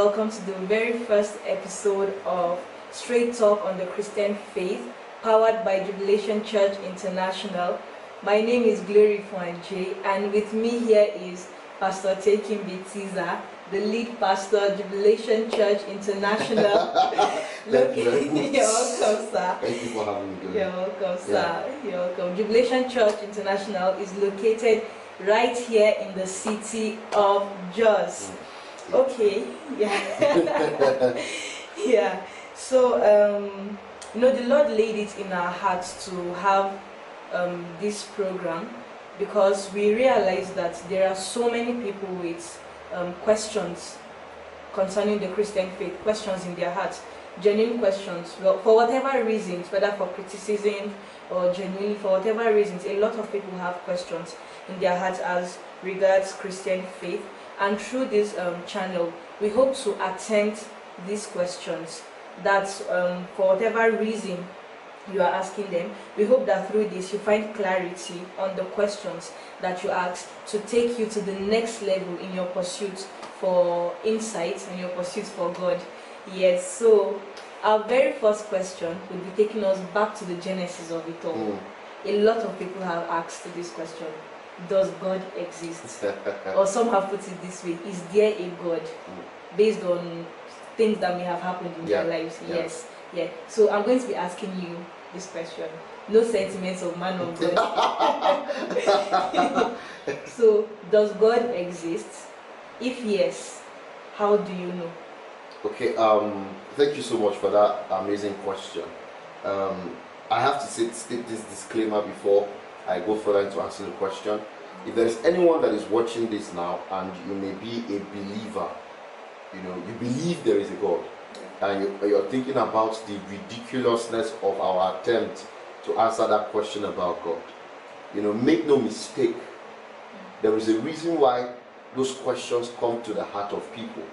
welcome to the very first episode of Straight Talk on the Christian Faith, powered by Jubilation Church International. My name is Glory Fuanje, and with me here is Pastor Tekin Bitiza, the lead pastor, Jubilation Church International. Thank you very much. You're welcome, sir. Thank you for having me. You're welcome, sir. You're welcome. Jubilation Church International is located right here in the city of Jos. Okay, yeah. Yeah. So, the Lord laid it in our hearts to have this program because we realize that there are so many people with questions concerning the Christian faith, questions in their hearts, genuine questions, well, for whatever reasons, whether for criticism or genuinely for whatever reasons. A lot of people have questions in their hearts as regards Christian faith, and through this channel we hope to attend these questions that for whatever reason you are asking them. We hope that through this you find clarity on the questions that you ask, to take you to the next level in your pursuit for insight and your pursuit for God. Yes, so our very first question will be taking us back to the genesis of it all. A lot of people have asked this question: does God exist? Or some have put it this way: is there a God? Based on things that may have happened in their lives. Yes. Yeah. So I'm going to be asking you this question. No sentiments of man of God. So, does God exist? If yes, how do you know? Okay, thank you so much for that amazing question. I have to state this disclaimer before I go further into answering the question. If there is anyone that is watching this now and you may be a believer, you believe there is a God, and you're thinking about the ridiculousness of our attempt to answer that question about God, make no mistake, there is a reason why those questions come to the heart of people,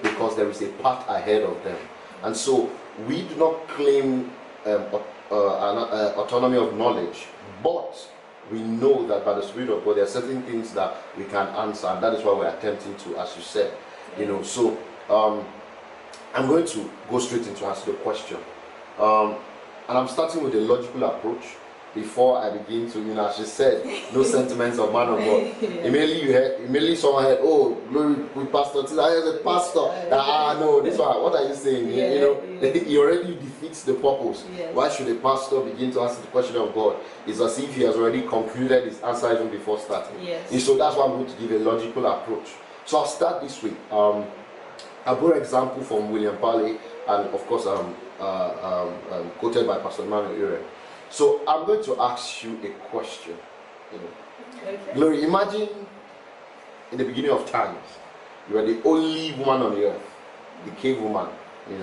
because there is a path ahead of them. And so we do not claim autonomy of knowledge, but we know that by the Spirit of God there are certain things that we can answer, and that is why we're attempting to, as you said. So I'm going to go straight into answer the question, and I'm starting with a logical approach before I begin to, as you said, no sentiments of man of God. Immediately someone heard, oh, glory with Pastor Tiza, I am a pastor. No, this one, what are you saying? He already defeats the purpose. Why should a pastor begin to answer the question of God? It's as if he has already concluded his answer even before starting. And so that's why I'm going to give a logical approach. So I'll start this way. I brought an example from William Paley, and of course quoted by Pastor Emmanuel Ure. So I'm going to ask you a question. Glory, imagine in the beginning of times, you are the only woman on the earth, the cave woman, and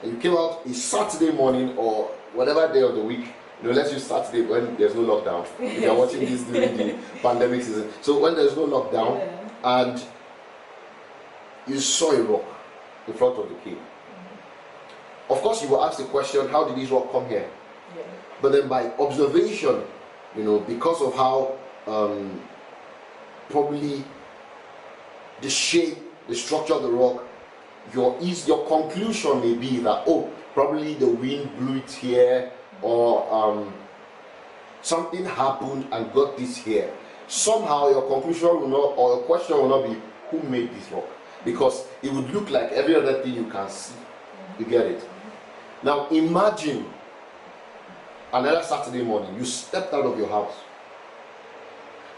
you came out a Saturday morning or whatever day of the week. Let's use Saturday when there's no lockdown. If you're watching this during the pandemic season. So when there's no lockdown, and you saw a rock in front of the cave. Of course, you will ask the question, how did this rock come here? But then by observation, because of how probably the shape, the structure of the rock, your conclusion may be that, probably the wind blew it here, or something happened and got this here. Somehow your conclusion will not, or your question will not be, who made this rock? Because it would look like every other thing you can see. You get it? Now imagine another Saturday morning, you stepped out of your house,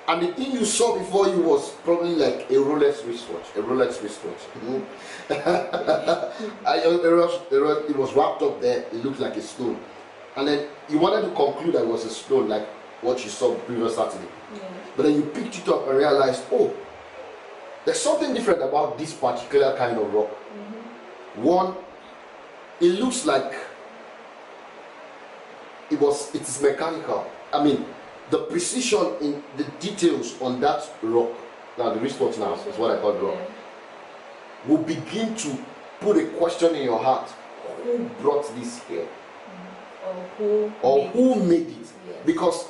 and the thing you saw before you was probably like a Rolex wristwatch. It was wrapped up there, it looked like a stone. And then you wanted to conclude that it was a stone, like what you saw the previous Saturday. But then you picked it up and realized, there's something different about this particular kind of rock. One, it looks like it is mechanical. I mean, the precision in the details on that rock, now the wristwatch now is what I call the rock, will begin to put a question in your heart: who brought this here? Or who made it? Because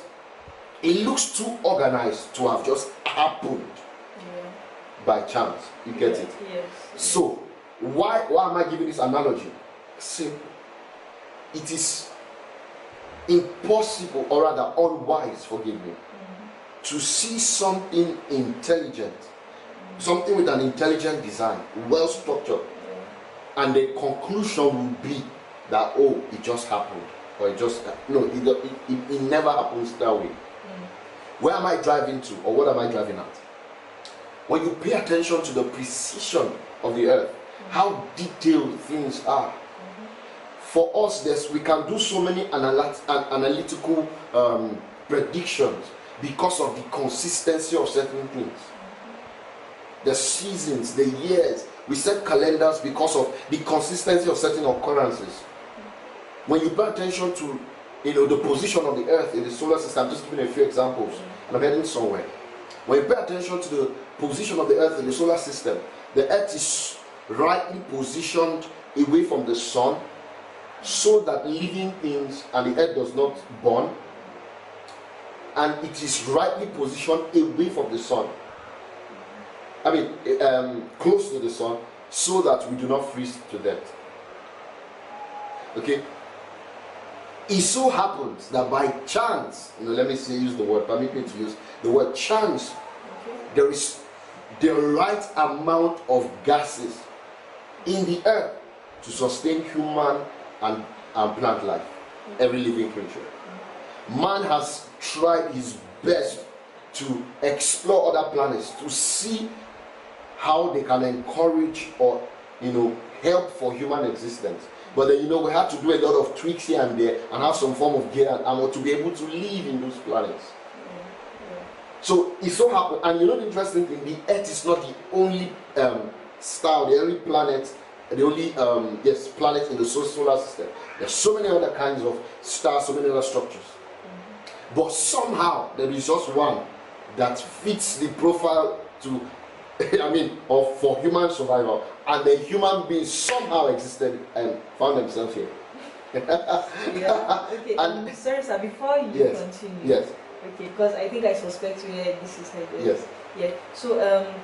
it looks too organized to have just happened by chance. You get it? Yes. So Why am I giving this analogy? Simple. It is impossible, or rather unwise, forgive me, to see something intelligent, something with an intelligent design, well structured, and the conclusion will be that, oh, it just happened, or it just, no, it never happens that way. Where am I driving to, or what am I driving at? When you pay attention to the precision of the earth, how detailed things are. For us, we can do so many analytical predictions because of the consistency of certain things. The seasons, the years, we set calendars because of the consistency of certain occurrences. When you pay attention to the position of the earth in the solar system, I'm just giving a few examples, and I'm heading somewhere. When you pay attention to the position of the earth in the solar system, the earth is rightly positioned away from the sun, so that living things and the earth does not burn, and it is rightly positioned away from the sun. I mean, close to the sun, so that we do not freeze to death. Okay. It so happens that by chance, let me use the word, permit me to use the word chance, there is the right amount of gases in the earth to sustain human and plant life, every living creature. Man has tried his best to explore other planets to see how they can encourage or help for human existence. But then we have to do a lot of tweaks here and there and have some form of gear and armor to be able to live in those planets. So it so happens, and the interesting thing, the earth is not the only star, the only planet, the only planet in the solar system. There's so many other kinds of stars, so many other structures. But somehow there is just one that fits the profile to for human survival, and the human beings somehow existed and found themselves here. Okay. And sorry, sir, before you continue. Yes. Okay, because I think I suspect where this is headed. Yes. Yeah. So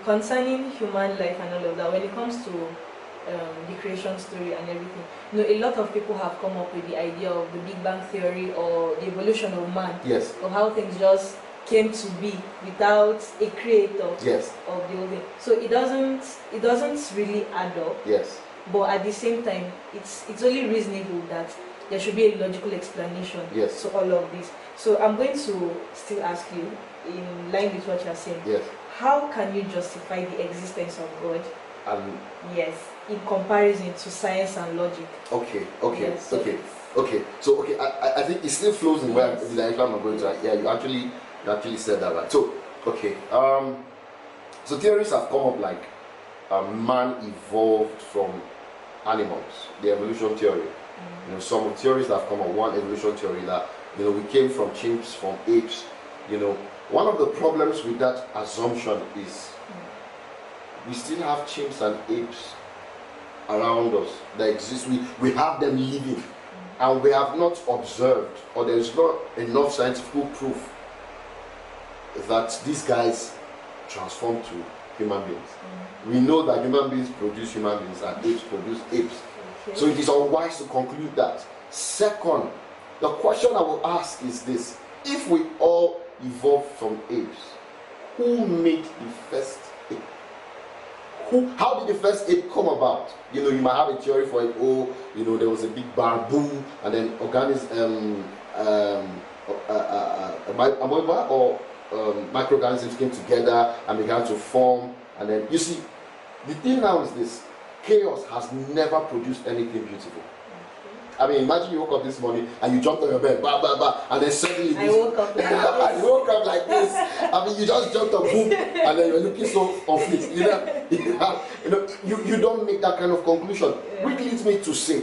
concerning human life and all of that, when it comes to the creation story and everything, a lot of people have come up with the idea of the Big Bang Theory or the evolution of man. Yes. Of how things just came to be without a creator of the whole thing. So it doesn't really add up. Yes. But at the same time, it's only reasonable that there should be a logical explanation to all of this. So I'm going to still ask you, in line with what you're saying, how can you justify the existence of God? Yes, in comparison to science and logic. Okay. Yes, so So I think it still flows in where the direction I'm going to. Yeah, you actually said that right. So so theories have come up like man evolved from animals, the evolution theory. Some theories that have come up. One evolution theory that we came from chimps, from apes. One of the problems with that assumption is we still have chimps and apes around us that exist. We have them living, and we have not observed, or there is not enough scientific proof that these guys transform to human beings. We know that human beings produce human beings and apes produce apes. So it is unwise to conclude that. Second, the question I will ask is this: if we all evolved from apes, who made the first ape? How did the first ape come about? You might have a theory for it. There was a big bang, boom, and then microorganisms came together and began to form. And then you see, the thing now is this: chaos has never produced anything beautiful. I mean, imagine you woke up this morning and you jumped on your bed, bah, bah, bah, and then suddenly I woke up like this. You woke up like this. I mean, you just jumped up, boom, and then you're looking so confused. You don't make that kind of conclusion. Which leads me to say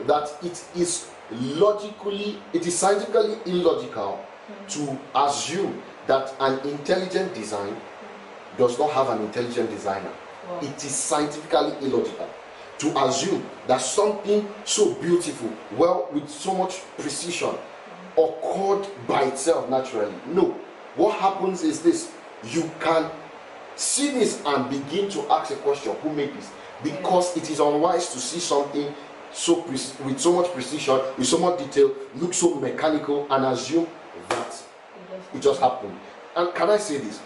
that it is scientifically illogical to assume that an intelligent design does not have an intelligent designer. Wow. It is scientifically illogical to assume that something so beautiful, with so much precision, occurred by itself naturally. No. What happens is this: you can see this and begin to ask a question: who made this? because it is unwise to see something with so much precision, with so much detail, look so mechanical, and assume that it just happened. And can I say this?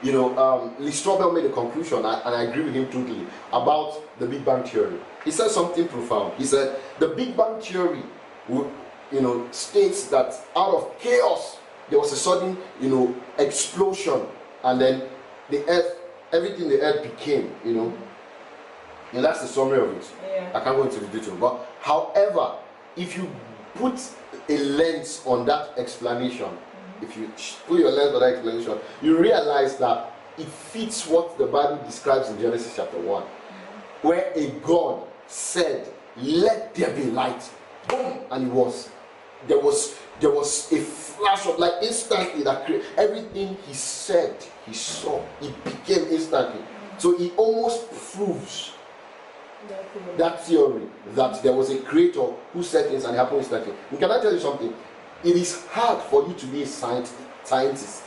Lee Strobel made a conclusion, and I agree with him totally, about the Big Bang Theory. He said something profound. He said the Big Bang Theory states that out of chaos there was a sudden explosion, and then everything the earth became, and that's the summary of it. Yeah. I can't go into the detail, but however, if you put a lens on that explanation, if you put your lens on that explanation, you realize that it fits what the Bible describes in Genesis chapter 1, where a God said, "Let there be light." Boom, and it was. There was a flash of light instantly that everything he said, he saw, it became instantly. So he almost proves that theory that there was a creator who said things and it happened instantly. And can I tell you something? It is hard for you to be a scientist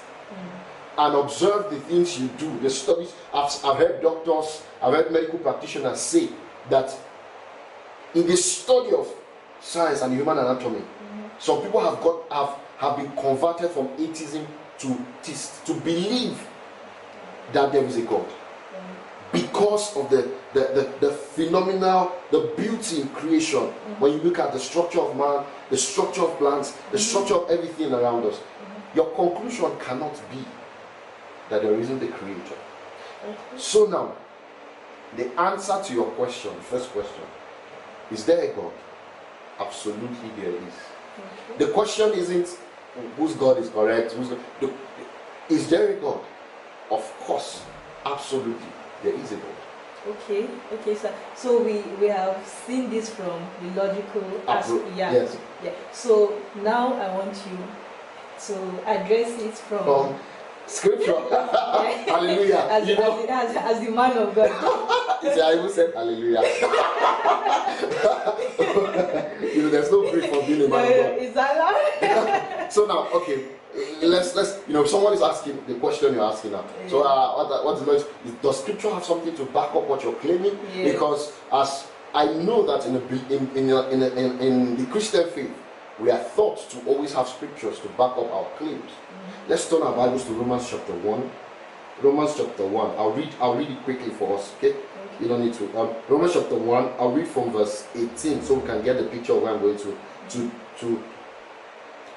and observe the things you do, the studies. I've heard doctors, I've heard medical practitioners say that in the study of science and human anatomy, some people have been converted from atheism to theist, to believe that there is a God, because of the phenomenal, the beauty in creation. When you look at the structure of man, the structure of plants, the structure of everything around us, your conclusion cannot be that there isn't a creator. So now, the answer to your question, first question, is there a God? Absolutely there is. The question isn't whose God is correct, is there a God? Of course, absolutely, there is a God. Okay, sir. So we have seen this from the logical aspect. Yes. Yeah. So now I want you to address it from Scripture. Hallelujah. As the man of God. I even said hallelujah. There's no brief for being a man of God. Is that allowed? So now, okay, let's someone is asking the question you're asking now. Yeah. So what the noise is, does Scripture have something to back up what you're claiming? Yeah. Because as I know that in the Christian faith, we are taught to always have scriptures to back up our claims. Let's turn our Bibles to Romans chapter 1. Romans chapter 1. I'll read it quickly for us, okay? You don't need to. Romans chapter 1, I'll read from verse 18 so we can get the picture of where I'm going to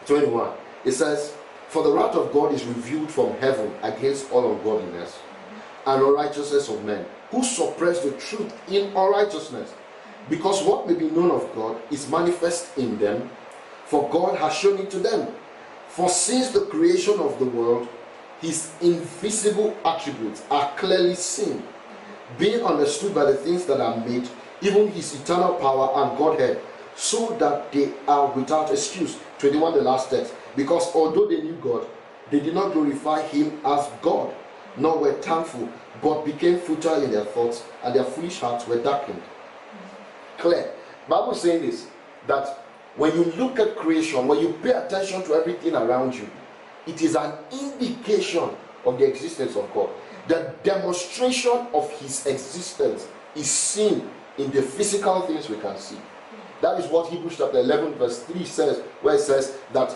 21. It says, "For the wrath of God is revealed from heaven against all ungodliness and unrighteousness of men, who suppress the truth in unrighteousness, because what may be known of God is manifest in them, for God has shown it to them. For since the creation of the world, his invisible attributes are clearly seen, being understood by the things that are made, even his eternal power and Godhead, so that they are without excuse." 21, the last text. "Because although they knew God, they did not glorify him as God, nor were thankful, but became futile in their thoughts, and their foolish hearts were darkened." Clear. Bible is saying this, that when you look at creation, when you pay attention to everything around you, it is an indication of the existence of God. The demonstration of his existence is seen in the physical things we can see. That is what Hebrews chapter 11 verse 3 says, where it says that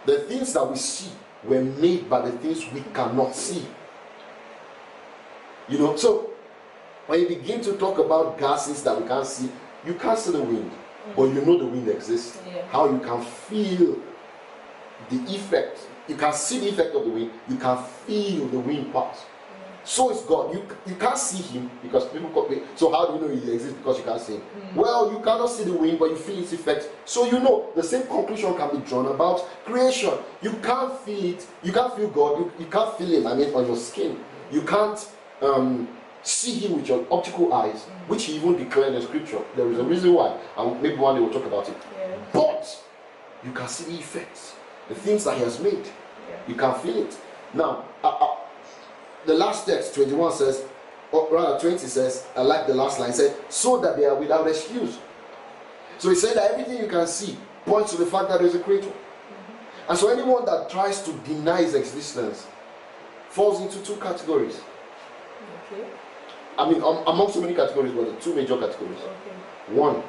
the things that we see were made by the things we cannot see. So when you begin to talk about gases that we can't see, you can't see the wind, but you know the wind exists. Yeah. How you can feel the effect. You can see the effect of the wind. You can feel the wind pass. So is God. You can't see him because people copy. So how do you know he exists? Because you can't see him. Well, you cannot see the wind, but you feel its effect. So the same conclusion can be drawn about creation. You can't feel it. You can't feel God. You can't feel him. On your skin. You can't see him with your optical eyes, which he even declared in Scripture. There is a reason why, and maybe one day we'll talk about it. Yeah. But you can see the effects, the things that he has made. Yeah. You can feel it. Now, the last text, 21 says, or rather 20 says, I like the last line, said, "So that they are without excuse." So he said that everything you can see points to the fact that there is a creator. And so anyone that tries to deny his existence falls into two categories. Okay. I mean, among so many categories, but the two major categories. Okay. One,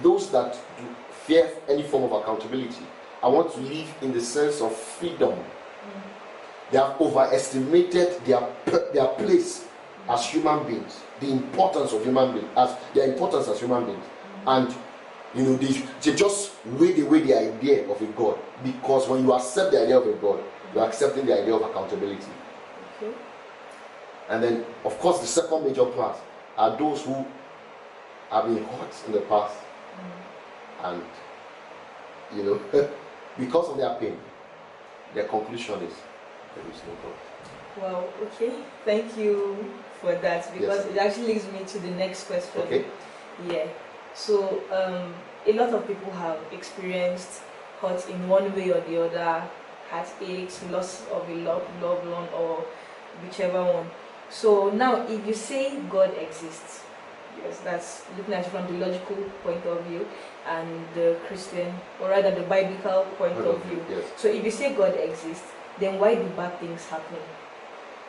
those that do fear any form of accountability. I want to live in the sense of freedom. They have overestimated their place as human beings, the importance of human beings, as their importance as human beings, and they just wade away the idea of a God, because when you accept the idea of a God, you are accepting the idea of accountability. Okay. And then, of course, the second major class are those who have been hurt in the past, and because of their pain, their conclusion is there is no God. Well, okay, thank you for that, because Yes. it actually leads me to the next question. Okay. Yeah. So a lot of people have experienced hurt in one way or the other, heartaches, loss of a loved one, or whichever one. So now, if you say God exists, yes, that's looking at it from the logical point of view and the Christian, or rather the biblical point of view. Yes. So if you say God exists, then why do bad things happen?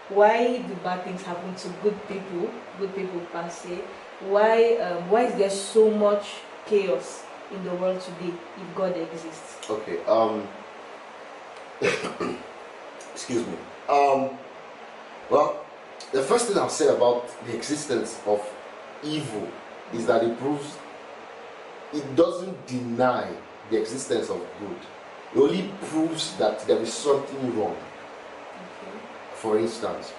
Why do bad things happen to good people per se? Why is there so much chaos in the world today if God exists? Okay. Excuse me. Well, the first thing I'll say about the existence of evil is that it doesn't deny the existence of good. It only proves that there is something wrong. Okay. For instance,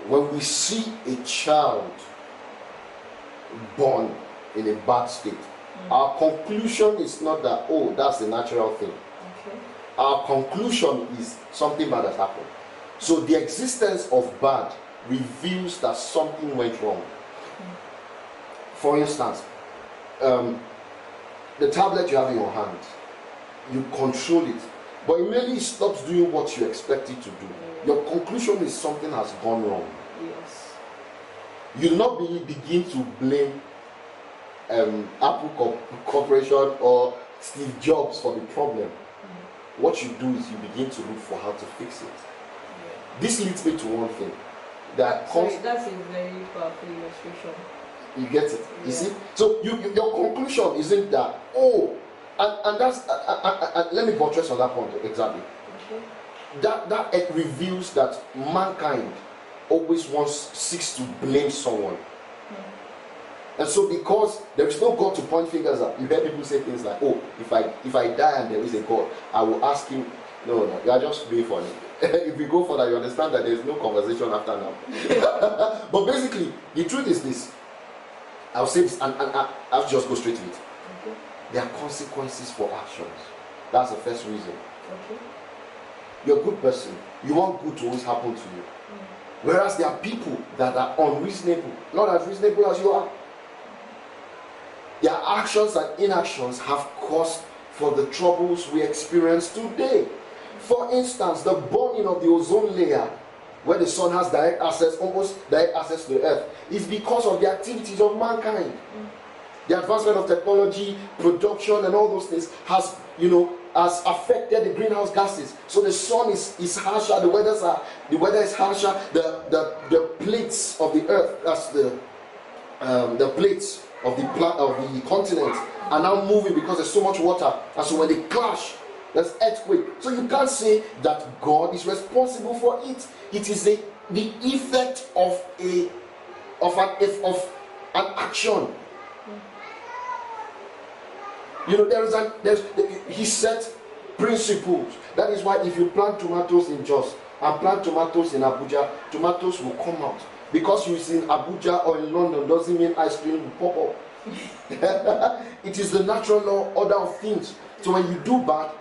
when we see a child born in a bad state, our conclusion is not that, oh, that's the natural thing. Okay. Our conclusion is something bad has happened. So the existence of bad reveals that something went wrong. For instance, the tablet you have in your hand, you control it, but immediately it stops doing what you expect it to do. Your conclusion is something has gone wrong. Yes. You do not begin to blame Apple Corporation or Steve Jobs for the problem. What you do is you begin to look for how to fix it. This leads me to one thing. That's a very powerful illustration. You get it? Yeah. You see? So your conclusion isn't that, oh, and that's let me buttress on that point exactly. Okay. That it reveals that mankind always seeks to blame someone. And so because there is no God to point fingers at, you hear people say things like, oh, if I die and there is a God, I will ask him. No, you are just being funny. If we go further, you understand that there is no conversation after now. But basically, the truth is this. I'll say this, and I'll just go straight to it. Okay. There are consequences for actions. That's the first reason. Okay. You're a good person. You want good to always happen to you. Whereas there are people that are unreasonable, not as reasonable as you are. Their actions and inactions have caused for the troubles we experience today. For instance, the burning of the ozone layer, where the sun has almost direct access to the earth, is because of the activities of mankind. The advancement of technology, production, and all those things has affected the greenhouse gases. So the sun is harsher, the weather is harsher, the plates of the earth, that's the plates of the continent are now moving because there's so much water, and so when they clash, there's earthquake. So you can't say that God is responsible for it. It is the effect of an action. He set principles. That is why if you plant tomatoes in Jos and plant tomatoes in Abuja, tomatoes will come out. Because you see in Abuja or in London doesn't mean ice cream will pop up. It is the natural law order of things. So when you do bad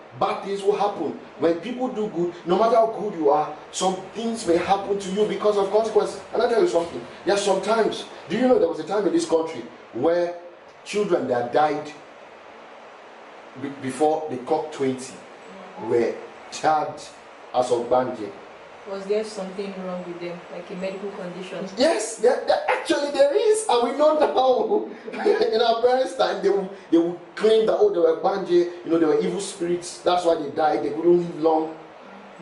things will happen. When people do good, no matter how good you are, some things may happen to you because of consequences. And I tell you something. There are some times. Do you know there was a time in this country where children that died before the clock 20 were charged as of Banje? Was there something wrong with them, like a medical condition? Yes, actually there is, and we know now. In our parents' time, they would claim that they were Banje, they were evil spirits. That's why they died. They couldn't live long.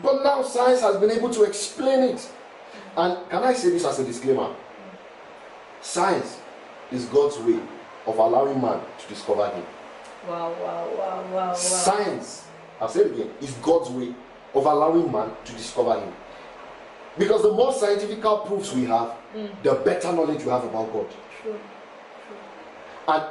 But now science has been able to explain it. And can I say this as a disclaimer? Science is God's way of allowing man to discover him. Wow. Science, I'll say it again, is God's way of allowing man to discover him. Because the more scientific proofs we have, the better knowledge we have about God. True. And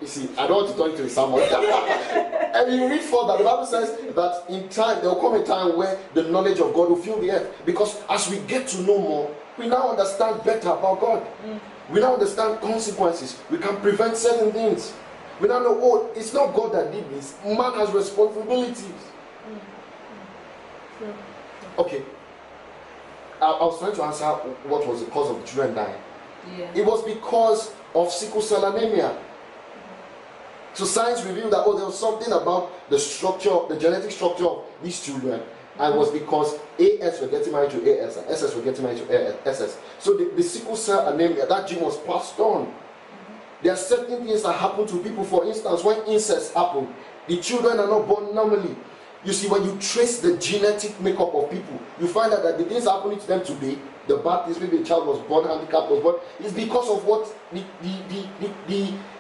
you see, I don't want to turn into a sermon. And you read further, the Bible says that in time, there will come a time where the knowledge of God will fill the earth. Because as we get to know more, we now understand better about God. We now understand consequences. We can prevent certain things. We now know, oh, it's not God that did this. Man has responsibilities. Okay. I was trying to answer what was the cause of the children dying. Yeah. It was because of sickle cell anemia. So science revealed that there was something about the structure, the genetic structure of these children, and it was because AS were getting married to AS and SS were getting married to SS. So the sickle cell anemia, that gene was passed on. There are certain things that happen to people. For instance, when incest happened, the children are not born normally. You see, when you trace the genetic makeup of people, you find out that the things happening to them today, the bad things, maybe a child was born handicapped, was born, is because of what the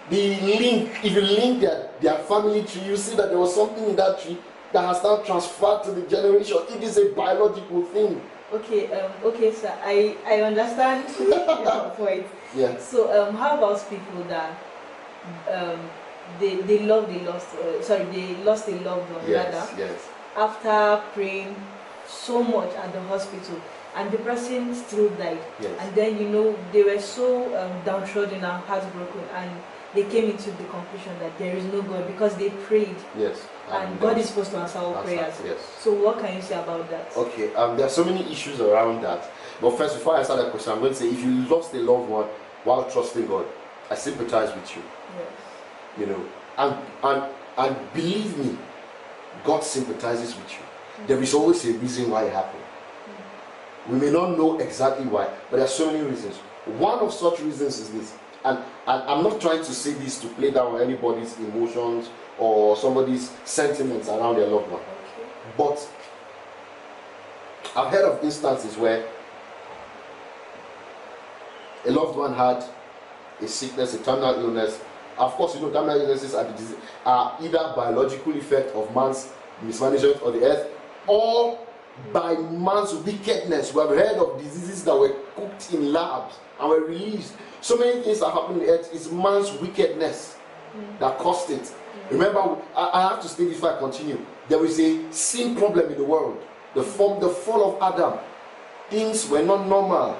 link. If you link their family tree, you see that there was something in that tree that has now transferred to the generation. It is a biological thing. Okay, sir. I understand your point. Yeah. So how about people that they lost a loved one, Yes. after praying so much at the hospital, and the person still died. Yes. And then they were so downtrodden and heartbroken, and they came into the conclusion that there is no God because they prayed. Yes. And God is supposed to answer our prayers. Yes. So what can you say about that? Okay. There are so many issues around that. But first, before I answer that question, I'm going to say, if you lost a loved one while trusting God, I sympathize with you. Yes. And believe me, God sympathizes with you. There is always a reason why it happened. We may not know exactly why, but there are so many reasons. One of such reasons is this, and I'm not trying to say this to play down on anybody's emotions or somebody's sentiments around their loved one. Okay. But I've heard of instances where a loved one had a sickness, a terminal illness. Of course, terminal illnesses are either biological effect of man's mismanagement of the earth or by man's wickedness. We have heard of diseases that were cooked in labs and were released. So many things that happen on the earth is man's wickedness that caused it. Remember, I have to state this before I continue. There is a sin problem in the world. The fall of Adam. Things were not normal.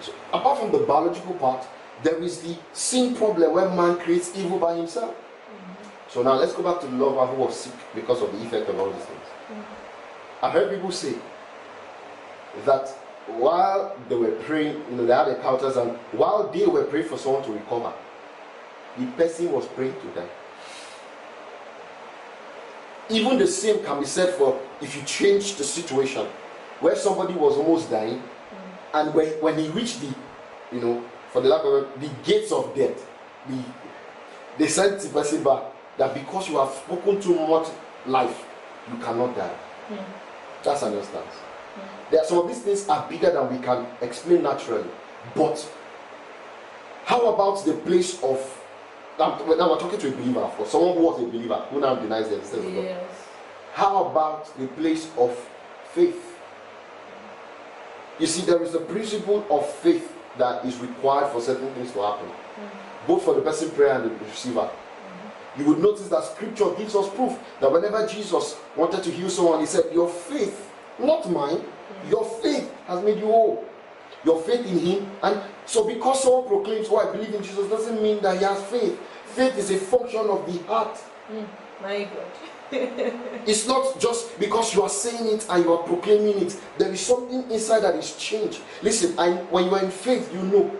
So, apart from the biological part, there is the sin problem where man creates evil by himself. So now let's go back to the lover who was sick because of the effect of all these things. I heard people say that while they were praying, they had encounters, and while they were praying for someone to recover, the person was praying to them. Even the same can be said for if you change the situation where somebody was almost dying, and when he reached for the lack of the gates of death, they sent the person back that because you have spoken too much life, you cannot die. That's an instance. There are some of these things are bigger than we can explain naturally. But how about the place of now we're talking to a believer, for someone who was a believer who now denies the existence of God. Yes. How about the place of faith? You see, there is a principle of faith that is required for certain things to happen, both for the person prayer and the receiver. You would notice that scripture gives us proof that whenever Jesus wanted to heal someone, he said, your faith, not mine, your faith has made you whole. Your faith in him. And so because someone proclaims, I believe in Jesus, doesn't mean that he has faith. Faith is a function of the heart. My God. It's not just because you are saying it and you are proclaiming it. There is something inside that is changed. Listen, when you are in faith, you know.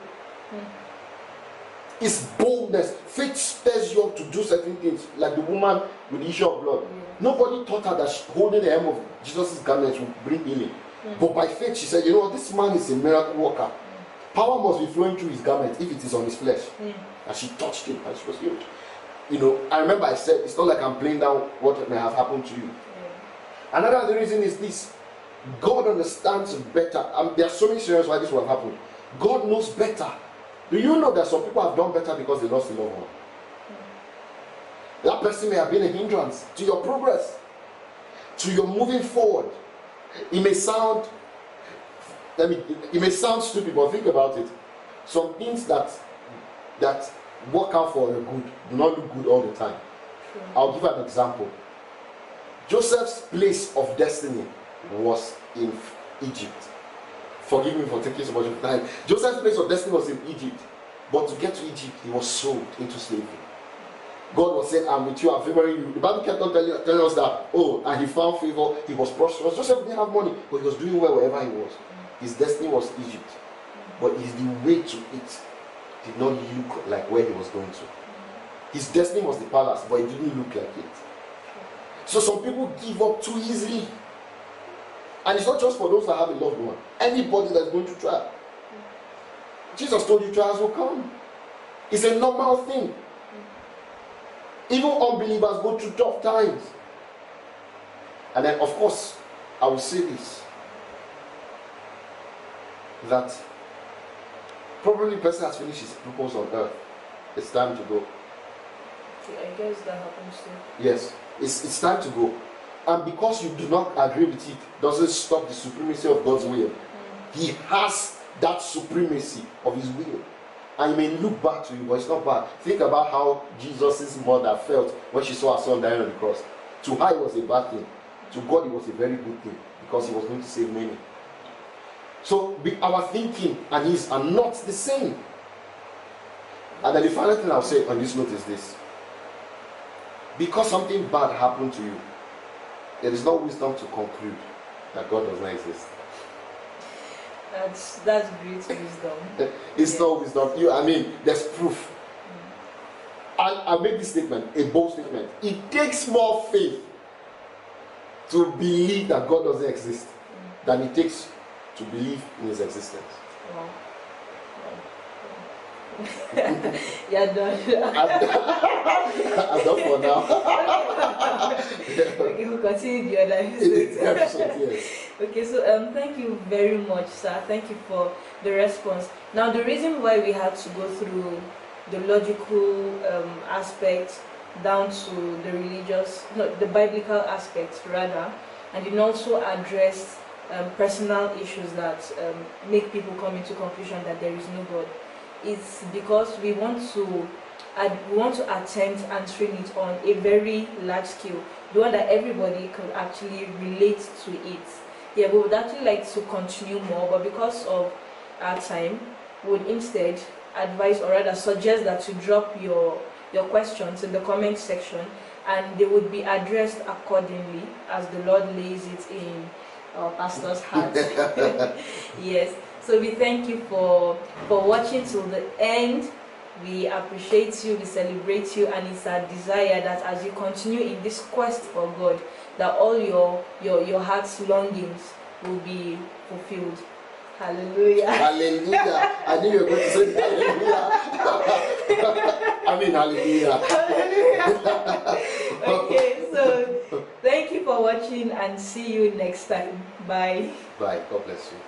It's boldness. Faith stirs you up to do certain things. Like the woman with the issue of blood. Nobody taught her that holding the hem of Jesus' garment would bring healing. But by faith, she said, this man is a miracle worker. Power must be flowing through his garment if it is on his flesh. And she touched him and she was healed. I remember I said, it's not like I'm playing down what may have happened to you. Another reason is this. God understands better. There are so many scenarios why this will have happened. God knows better. Do you know that some people have done better because they lost a loved one? That person may have been a hindrance to your progress, to your moving forward. It may sound, it may sound stupid, but think about it. Some things that work out for your good do not look good all the time. True. I'll give an example. Joseph's place of destiny was in Egypt. Forgive me for taking so much of time. Joseph's place of destiny was in Egypt. But to get to Egypt, he was sold into slavery. God was saying, I'm with you, I'm favoring you. The Bible kept on telling us that, and he found favor, he was prosperous. Joseph didn't have money, but he was doing well wherever he was. His destiny was Egypt. But the way to it did not look like where he was going to. His destiny was the palace, but it didn't look like it. So some people give up too easily. And it's not just for those that have a loved one. Anybody that's going to trial. Jesus told you trials will come. It's a normal thing. Even unbelievers go through tough times. And then, of course, I will say this. That probably the person has finished his purpose on earth. It's time to go. I guess that happens too. Yes, it's time to go. And because you do not agree with it, doesn't stop the supremacy of God's will. He has that supremacy of his will. And it may look bad to you, but it's not bad. Think about how Jesus' mother felt when she saw her son dying on the cross. To her it was a bad thing. To God it was a very good thing, because he was going to save many. So our thinking and his are not the same. And then the final thing I'll say on this note is this. Because something bad happened to you, there is no wisdom to conclude that God does not exist. That's great wisdom. It's not wisdom. There's proof. I'll make this statement, a bold statement. It takes more faith to believe that God doesn't exist than it takes to believe in his existence. Wow. Yeah, done. I'm done for now. Okay, we'll continue the other episode. Yes. Okay, so thank you very much, sir. Thank you for the response. Now, the reason why we had to go through the logical aspect down to the biblical aspect rather, and then also address personal issues that make people come into conclusion that there is no God. It's because we want to attempt answering it on a very large scale, the one that everybody could actually relate to it. Yeah, we would actually like to continue more, but because of our time, we would instead advise, or rather suggest, that you drop your questions in the comment section, and they would be addressed accordingly as the Lord lays it in our pastor's heart. Yes. So we thank you for watching till the end. We appreciate you, we celebrate you, and it's our desire that as you continue in this quest for God, that all your heart's longings will be fulfilled. Hallelujah. Hallelujah. I knew you were going to say hallelujah. Hallelujah. Okay, so thank you for watching, and see you next time. Bye. Bye. God bless you.